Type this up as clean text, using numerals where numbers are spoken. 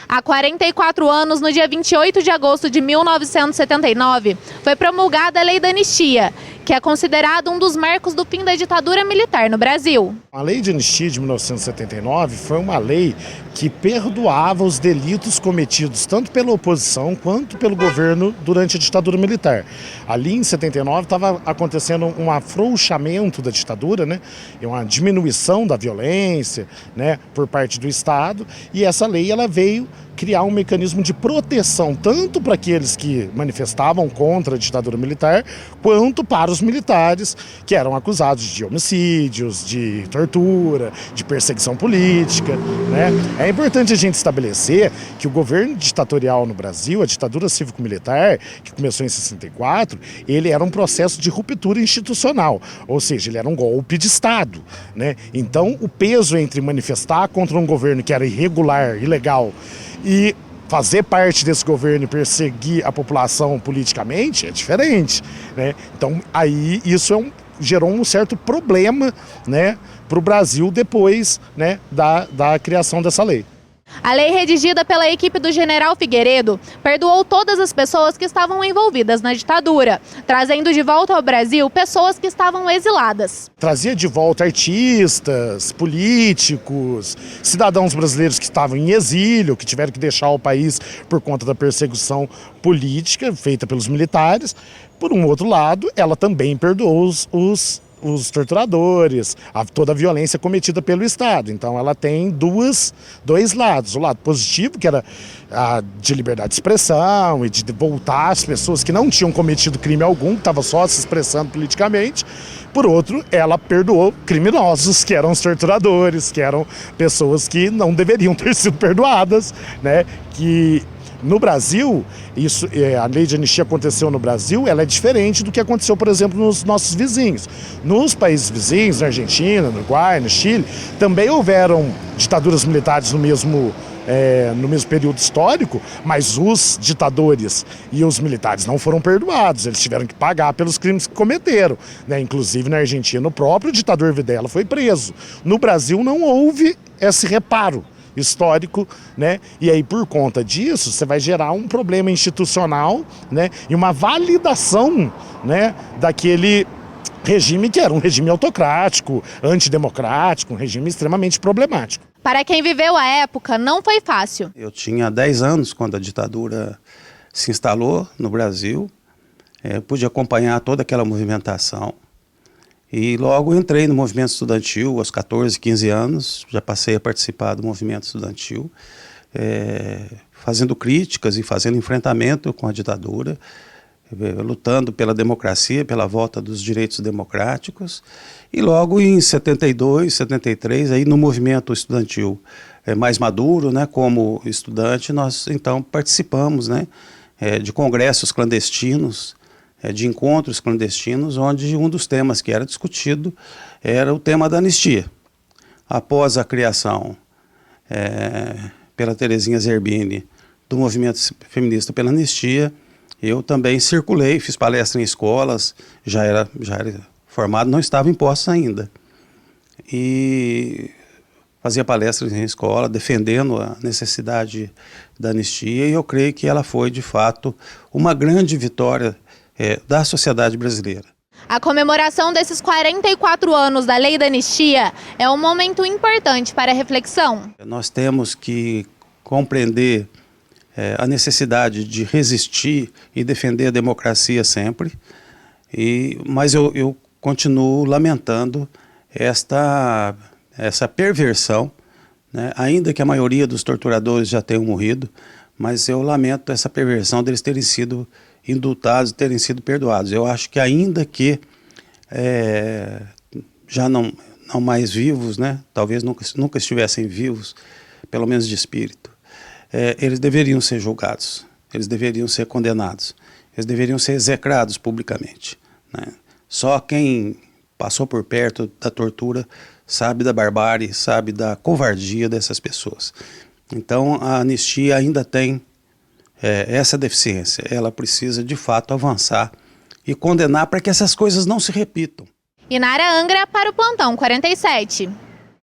Há 44 anos, no dia 28 de agosto de 1979, foi promulgada a Lei da Anistia, que é considerado um dos marcos do fim da ditadura militar no Brasil. A Lei de Anistia de 1979 foi uma lei que perdoava os delitos cometidos tanto pela oposição quanto pelo governo durante a ditadura militar. Ali em 79 estava acontecendo um afrouxamento da ditadura, né, e uma diminuição da violência, né, por parte do Estado, e essa lei ela veio criar um mecanismo de proteção tanto para aqueles que manifestavam contra a ditadura militar, quanto para os militares que eram acusados de homicídios, de tortura, de perseguição política, né? É importante a gente estabelecer que o governo ditatorial no Brasil, a ditadura cívico-militar, que começou em 64, ele era um processo de ruptura institucional, ou seja, ele era um golpe de Estado, né? Então, o peso entre manifestar contra um governo que era irregular, ilegal, e fazer parte desse governo e perseguir a população politicamente é diferente, né? Então aí isso gerou um certo problema, né, para o Brasil depois, né, da criação dessa lei. A lei redigida pela equipe do general Figueiredo perdoou todas as pessoas que estavam envolvidas na ditadura, trazendo de volta ao Brasil pessoas que estavam exiladas. Trazia de volta artistas, políticos, cidadãos brasileiros que estavam em exílio, que tiveram que deixar o país por conta da perseguição política feita pelos militares. Por um outro lado, ela também perdoou os torturadores, toda a violência cometida pelo Estado. Então ela tem dois lados. O lado positivo, que era de liberdade de expressão e de voltar as pessoas que não tinham cometido crime algum, que estavam só se expressando politicamente. Por outro, ela perdoou criminosos, que eram os torturadores, que eram pessoas que não deveriam ter sido perdoadas, né? Que no Brasil, a lei de anistia aconteceu no Brasil, ela é diferente do que aconteceu, por exemplo, nos nossos vizinhos. Nos países vizinhos, na Argentina, no Uruguai, no Chile, também houveram ditaduras militares no mesmo período histórico, mas os ditadores e os militares não foram perdoados, eles tiveram que pagar pelos crimes que cometeram, né? Inclusive na Argentina, o próprio ditador Videla foi preso. No Brasil não houve esse reparo histórico, né? E aí por conta disso você vai gerar um problema institucional, né? E uma validação, né, daquele regime que era um regime autocrático, antidemocrático, um regime extremamente problemático. Para quem viveu a época, não foi fácil. Eu tinha 10 anos quando a ditadura se instalou no Brasil, pude acompanhar toda aquela movimentação. E logo entrei no movimento estudantil, aos 14, 15 anos, já passei a participar do movimento estudantil, fazendo críticas e fazendo enfrentamento com a ditadura, lutando pela democracia, pela volta dos direitos democráticos. E logo em 72, 73, aí no movimento estudantil mais maduro, né, como estudante, nós então participamos, né, de congressos clandestinos, de encontros clandestinos, onde um dos temas que era discutido era o tema da anistia. Após a criação pela Terezinha Zerbini do movimento feminista pela anistia, eu também circulei, fiz palestra em escolas, já era formado, não estava em posse ainda. E fazia palestras em escola, defendendo a necessidade da anistia, e eu creio que ela foi, de fato, uma grande vitória da sociedade brasileira. A comemoração desses 44 anos da Lei da Anistia é um momento importante para a reflexão. Nós temos que compreender a necessidade de resistir e defender a democracia sempre, mas eu continuo lamentando essa perversão, né? Ainda que a maioria dos torturadores já tenham morrido, mas eu lamento essa perversão deles terem sido indultados, terem sido perdoados. Eu acho que ainda que já não mais vivos, né? Talvez nunca estivessem vivos, pelo menos de espírito, eles deveriam ser julgados, eles deveriam ser condenados, eles deveriam ser execrados publicamente, né? Só quem passou por perto da tortura sabe da barbárie, sabe da covardia dessas pessoas. Então a anistia ainda tem essa deficiência, ela precisa de fato avançar e condenar para que essas coisas não se repitam. Inara Angra para o Plantão 47.